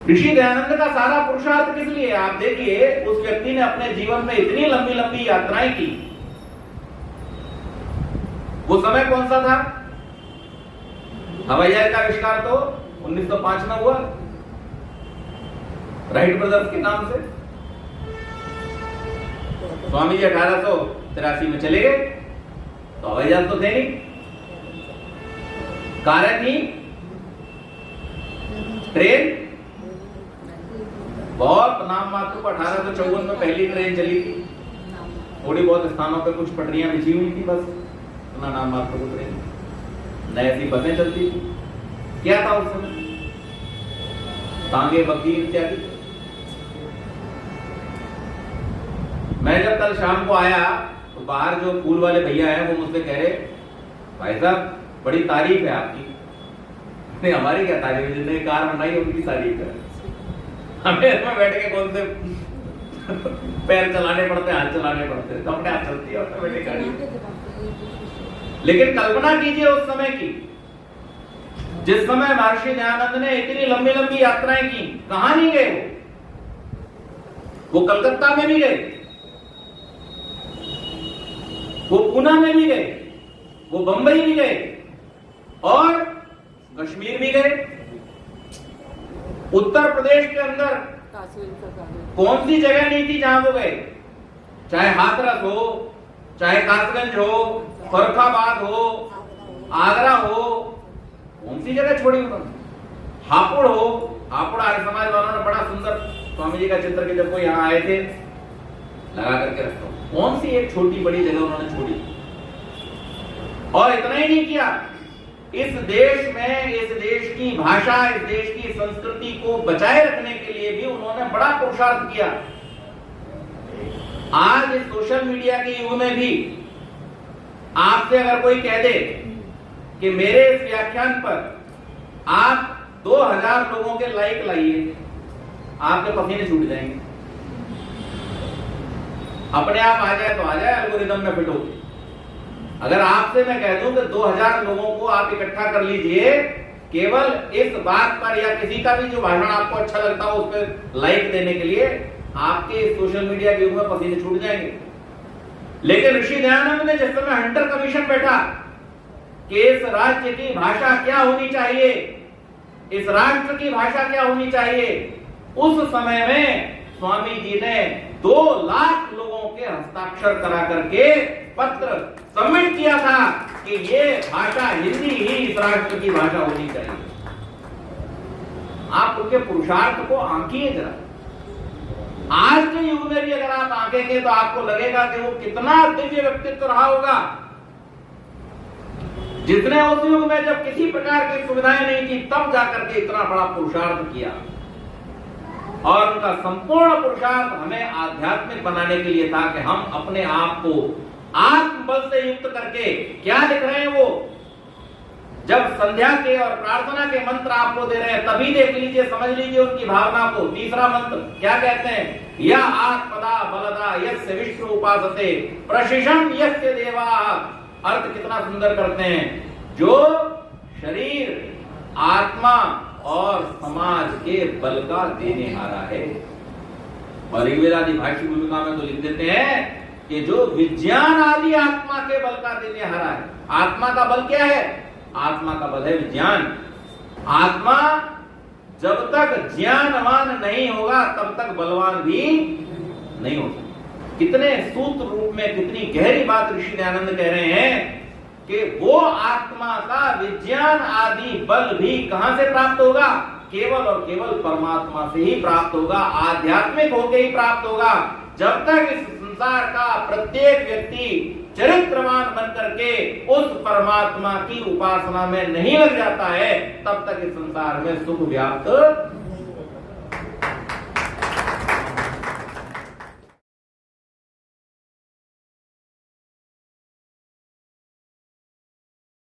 ऋषि दयानंद का सारा पुरुषार्थ किस लिए? आप देखिए, उस व्यक्ति ने अपने जीवन में इतनी लंबी लंबी यात्राएं की। वो समय कौन सा था? हवाई जहाज का आविष्कार तो 1905 में हुआ, राइट ब्रदर्स के नाम से। स्वामी जी 1883 में चले गए, तो हवाई जहाज तो थे नहीं, कारें थी, ट्रेन बहुत नाम मात्र को 1854 में पहली ट्रेन चली थी। थोड़ी बहुत स्थानों पे कुछ पटरियां बिछी हुई थी, बस इतना नाम मात्र को ट्रेन। नई सी बसें चलती थी। क्या था उस समय? तांगे, बग्गी इत्यादि। मैं जब कल शाम को आया तो बाहर जो फूल वाले भैया हैं वो मुझसे कह रहे, भाई साहब बड़ी तारीफ है आपकी। नहीं, हमारी क्या तारीफ है? जिन्होंने कार बनाई उनकी तारीफ है। हमें इसमें बैठ के कौन से पैर चलाने पड़ते, हाथ चलाने पड़ते, अपने आप चलती है ऑटोमेटिक गाड़ी। लेकिन कल्पना कीजिए उस समय की, जिस समय महर्षि दयानंद ने इतनी लंबी लंबी यात्राएं की। कहां नहीं गए वो कलकत्ता में भी गए, वो पूना में भी गए, वो बंबई भी गए और कश्मीर भी गए। उत्तर प्रदेश के अंदर कौन सी जगह नहीं थी जहां वो गए? चाहे हाथरस हो, चाहे कासगंज हो, फर्रुखाबाद हो, आगरा हो, कौन सी जगह छोड़ी उन्होंने? हापुड़ हो, हापुड़ आर्य समाज वालों ने बड़ा सुंदर स्वामी जी का चित्र के जब वो यहाँ आए थे लगा करके रखा। कौन सी एक छोटी बड़ी जगह उन्होंने छोड़ी? और इतना ही नहीं किया, इस देश में, इस देश की भाषा, इस देश की संस्कृति को बचाए रखने के लिए भी उन्होंने बड़ा पुरुषार्थ किया। आज इस सोशल मीडिया के युग में भी आपसे अगर कोई कह दे कि मेरे इस व्याख्यान पर आप 2000 लोगों के लाइक लाइए, आपके पसीने छूट जाएंगे। अपने आप आ जाए तो आ जाए, एल्गोरिदम में फिट होगी। अगर आपसे मैं कह दूं कि 2000 लोगों को आप इकट्ठा कर लीजिए केवल इस बात पर, या किसी का भी जो भाषण आपको अच्छा लगता हो उस पर लाइक देने के लिए, आपके सोशल मीडिया के युग में पसीने छूट जाएंगे। लेकिन ऋषि दयानंद ने जिस समय हंटर कमीशन बैठा कि इस राज्य की भाषा क्या होनी चाहिए, इस राष्ट्र की भाषा क्या होनी चाहिए, उस समय में स्वामी जी ने 2 लाख लोगों के हस्ताक्षर करा करके पत्र सबमिट किया था कि ये भाषा हिंदी ही इस राष्ट्र की भाषा होनी चाहिए। आप उनके पुरुषार्थ को आंकिए जरा। आज के युग में भी अगर आप आंकेंगे तो आपको लगेगा कि वो कितना दिव्य व्यक्तित्व रहा होगा, जिसने उस युग में जब किसी प्रकार की सुविधाएं नहीं थी तब जाकर के इतना बड़ा पुरुषार्थ किया। और उनका संपूर्ण पुरुषार्थ हमें आध्यात्मिक बनाने के लिए था कि हम अपने आप को आत्मबल से युक्त करके, क्या लिख रहे हैं वो, जब संध्या के और प्रार्थना के मंत्र आपको दे रहे हैं तभी देख लीजिए, समझ लीजिए उनकी भावना को। तीसरा मंत्र क्या कहते हैं? या आत्मदा बलदा यस्य विष्णु उपासते प्रशिषम यस्य देवा। अर्थ कितना सुंदर करते हैं, जो शरीर, आत्मा और समाज के बल का देने हारा है। और ऋग्वेद आदि भाष्य भूमिका में तो लिख देते हैं कि जो विज्ञान आदि आत्मा के बल का देने हारा है। आत्मा का बल क्या है? आत्मा का बल है विज्ञान। आत्मा जब तक ज्ञानवान नहीं होगा तब तक बलवान भी नहीं हो सकता। कितने सूत्र रूप में कितनी गहरी बात ऋषि दयानंद कह रहे हैं कि वो आत्मा का विज्ञान आदि बल भी कहां से प्राप्त होगा? केवल और केवल परमात्मा से ही प्राप्त होगा, आध्यात्मिक होकर ही प्राप्त होगा। जब तक इस संसार का प्रत्येक व्यक्ति चरित्रवान बन करके उस परमात्मा की उपासना में नहीं लग जाता है तब तक इस संसार में सुख व्याप्त